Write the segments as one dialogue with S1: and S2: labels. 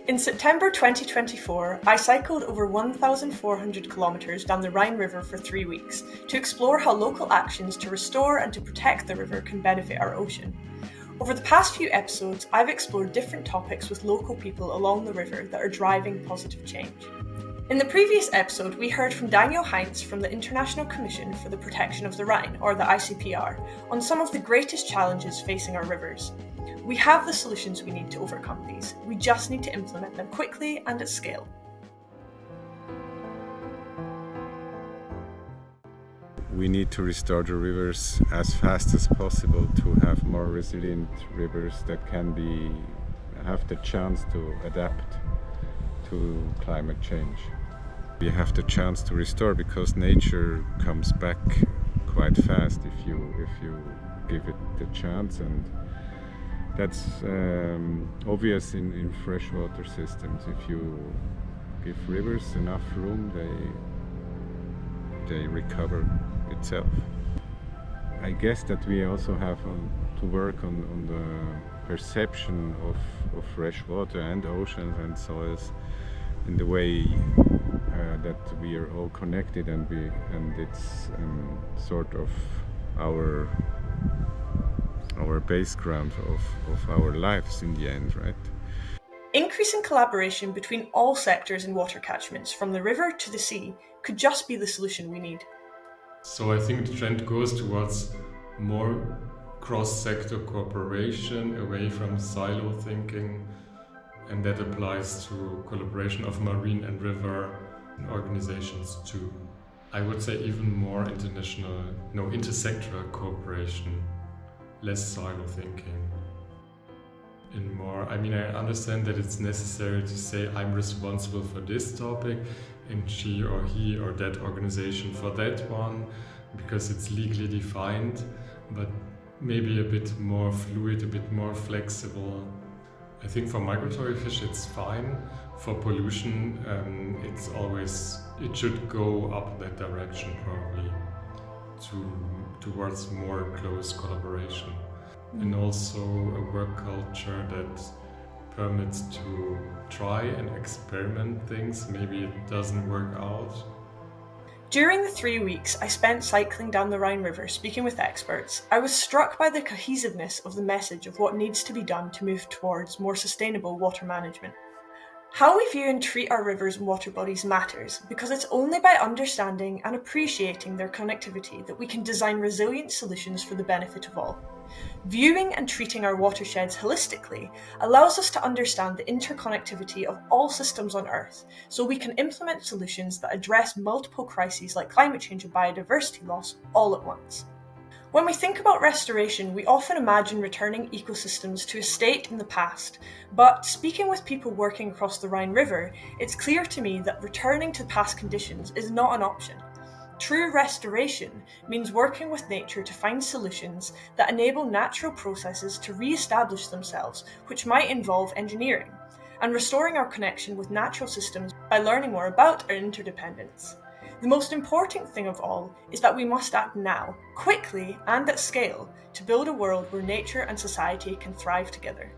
S1: In September 2024, I cycled over 1,400 kilometres down the Rhine River for 3 weeks to explore how local actions to restore and to protect the river can benefit our ocean. Over the past few episodes, I've explored different topics with local people along the river that are driving positive change. In the previous episode, we heard from Daniel Heinz from the International Commission for the Protection of the Rhine, or the ICPR, on some of the greatest challenges facing our rivers. We have the solutions we need to overcome these. We just need to implement them quickly and at scale.
S2: We need to restore the rivers as fast as possible to have more resilient rivers that can have the chance to adapt to climate change. We have the chance to restore because nature comes back quite fast if you give it the chance, and that's obvious in freshwater systems. If you give rivers enough room, they recover itself. I guess that we also have to work on the perception of fresh water and oceans and soils in the way that we are all connected, and it's sort of our base ground of our lives in the end, right?
S1: Increasing collaboration between all sectors in water catchments, from the river to the sea, could just be the solution we need.
S3: So I think the trend goes towards more cross-sector cooperation, away from silo thinking, and that applies to collaboration of marine and river organizations too. I would say even more intersectoral cooperation, less silo thinking. I understand that it's necessary to say I'm responsible for this topic and she or he or that organization for that one, because it's legally defined, but maybe a bit more fluid, a bit more flexible. I think for migratory fish it's fine. For pollution, it should go up that direction probably, towards more close collaboration. And also a work culture that permits to try and experiment things. Maybe it doesn't work out.
S1: During the 3 weeks I spent cycling down the Rhine River speaking with experts, I was struck by the cohesiveness of the message of what needs to be done to move towards more sustainable water management. How we view and treat our rivers and water bodies matters, because it's only by understanding and appreciating their connectivity that we can design resilient solutions for the benefit of all. Viewing and treating our watersheds holistically allows us to understand the interconnectivity of all systems on Earth, so we can implement solutions that address multiple crises like climate change and biodiversity loss all at once. When we think about restoration, we often imagine returning ecosystems to a state in the past, but speaking with people working across the Rhine River, it's clear to me that returning to past conditions is not an option. True restoration means working with nature to find solutions that enable natural processes to re-establish themselves, which might involve engineering, and restoring our connection with natural systems by learning more about our interdependence. The most important thing of all is that we must act now, quickly and at scale, to build a world where nature and society can thrive together.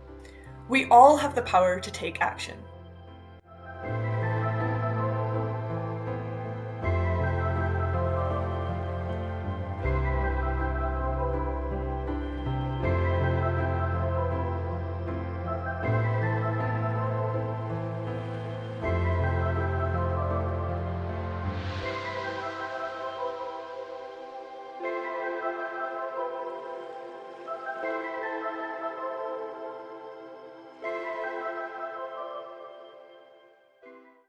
S1: We all have the power to take action.